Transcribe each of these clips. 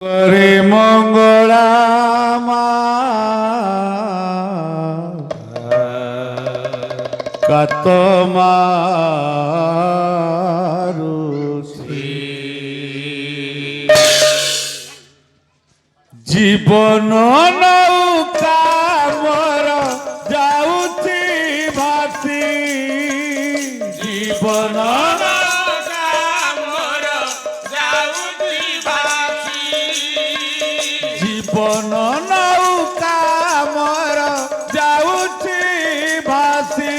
করে মঙ্গলা মা কাত মারুষি জীবন নৌকা মোর যাউছি ভাসি জীবন জীবন নৌকা মোর যাউছি ভাসি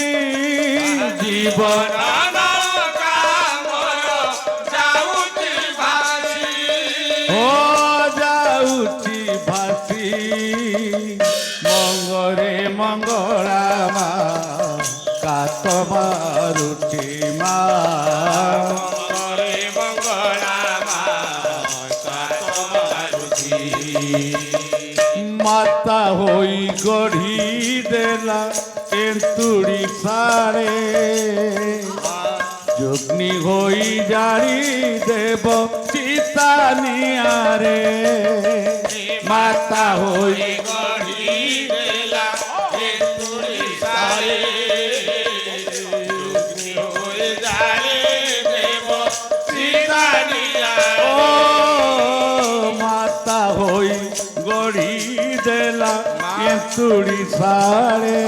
জীবন নৌকা মোর যাউছি ভাসি ও যাউছি ভাসি মঙ্গরে মঙ্গলা মা কাত মারুতি মা মাতা হই গড়ি দেলা এন্তুড়ি সারে যগ্নি হই জাড়ি দেব চিতা নিয়ারে মাতা হই গড়ি দেলা এন্তুড়ি সারে যগ্নি হই জাড়ি দেব চিতা নিয়ারে ও মাতা হই গড়ি দেলা এন্তুড়ি সারে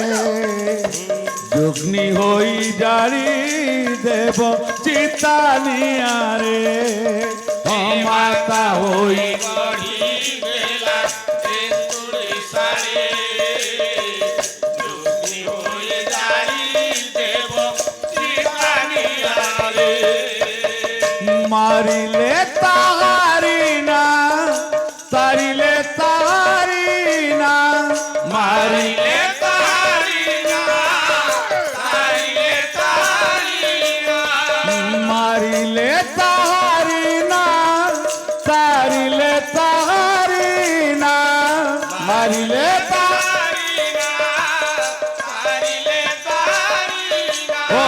যগ্নি হই জাড়ি দেব চিতা নিয়ারে ও মাতা হই গড়ি দেলা এন্তুড়ি সারে যগ্নি হই জাড়ি দেব চিতা নিয়ারে মারিলে তাহারি না তারিলে তাহারি না মারিলে তাহারি না তারিলে তাহারি না মারিলে তাহারি না তারিলে তাহারি না মারিলে তাহারি না তারিলে তাহারি না ও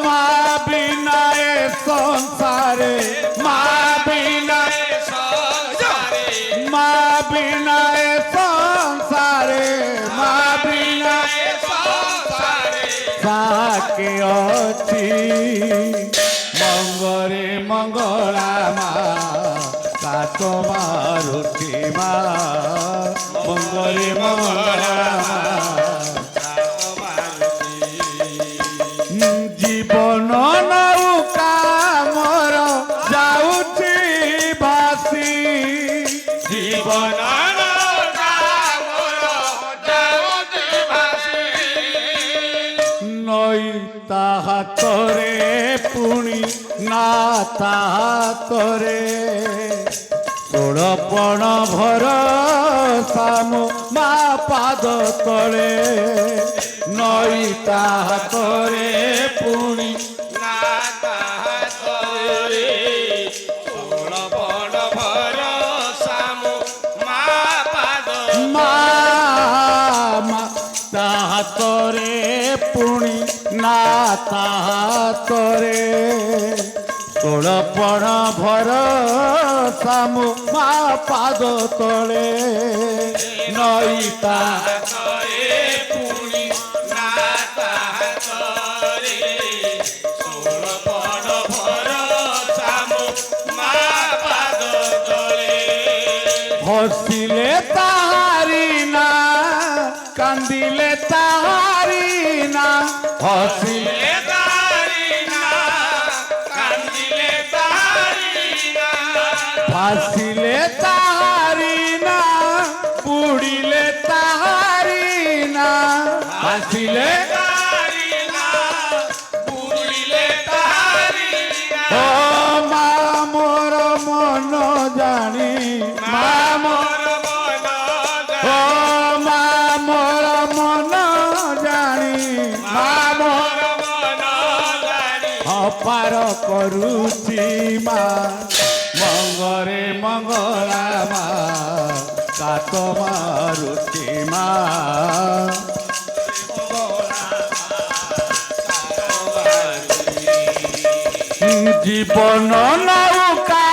মা বিনা এ সংসারে মা বিনা মা বিনা এ সংসারে মা বিনা এ সংসারে তাকে অছি মঙ্গরে মঙ্গলা মা কাত মারুতি মা মঙ্গরে মঙ্গলা মা কাত মারুতি জীবন নৌকা মোর যাউছি ভাসি জীবন নৌকা মোর যাউছি ভাসি নই তাহাতরে পুଣି না তাহাতরে ষোড়পণ ভরসা মো মা পাଦ ତଳେ ନଈ ତାହାତରେ ପୁଣି ନା ତାହାତରେ ଷୋଳପଣ ଭରସା ମୋ ମା ପାଦ ତାହାତରେ ପୁଣି ନା ତାହାତରେ ଷୋଳପଣ ଭରସା ମୋ ମା ପାଦ ତଳେ ନଈ ତାହାତରେ ପୁଣି ନା ତାହାତରେ ଷୋଳପଣ ଭରସା ମୋ ମା ପାଦ ତଳେ ହସିଲେ ତାହାରି ନା କାନ୍ଦିଲେ ତାହାରି ନା ହସିଲେ ତାହାରି ନା କାନ୍ଦିଲେ ତାହାରି ନା ଭାସିଲେ ତାହାରି ନା ବୁଡ଼ିଲେ ତାହାରି ନା ଭାସିଲେ ତାହାରି ନା ବୁଡ଼ିଲେ ତାହାରି ନା ଓ ମା ମୋର ମନ ଜାଣି ମା ମୋର ମନ ଜାଣି ଓ ମା ମୋର ମନ ଜାଣି ମା ମୋର ମନ ଜାଣି ଅପାର କରୁଛି ମା ମଙ୍ଗରେ ମଙ୍ଗଳା ମା କାତ ମାରୁତି ମା জীবন নৌকা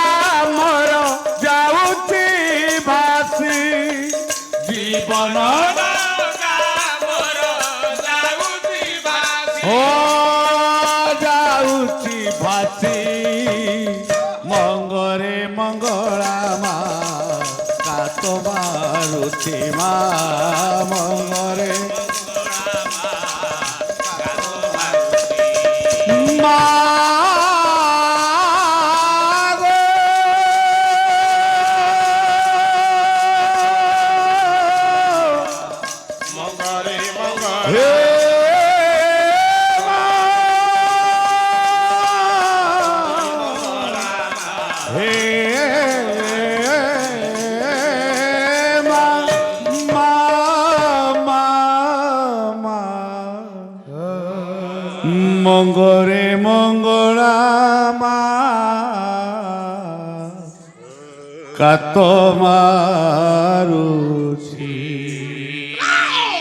মোর যাউছি ଜୀବନ ଓ ଯାଉଛି ଭାସି ମଙ୍ଗରେ ମଙ୍ଗଳା ମା କାତ ମାରୁଛି ମା ମଙ୍ଗରେ ମା মঙ্গরে মঙ্গলা মা কাত মারু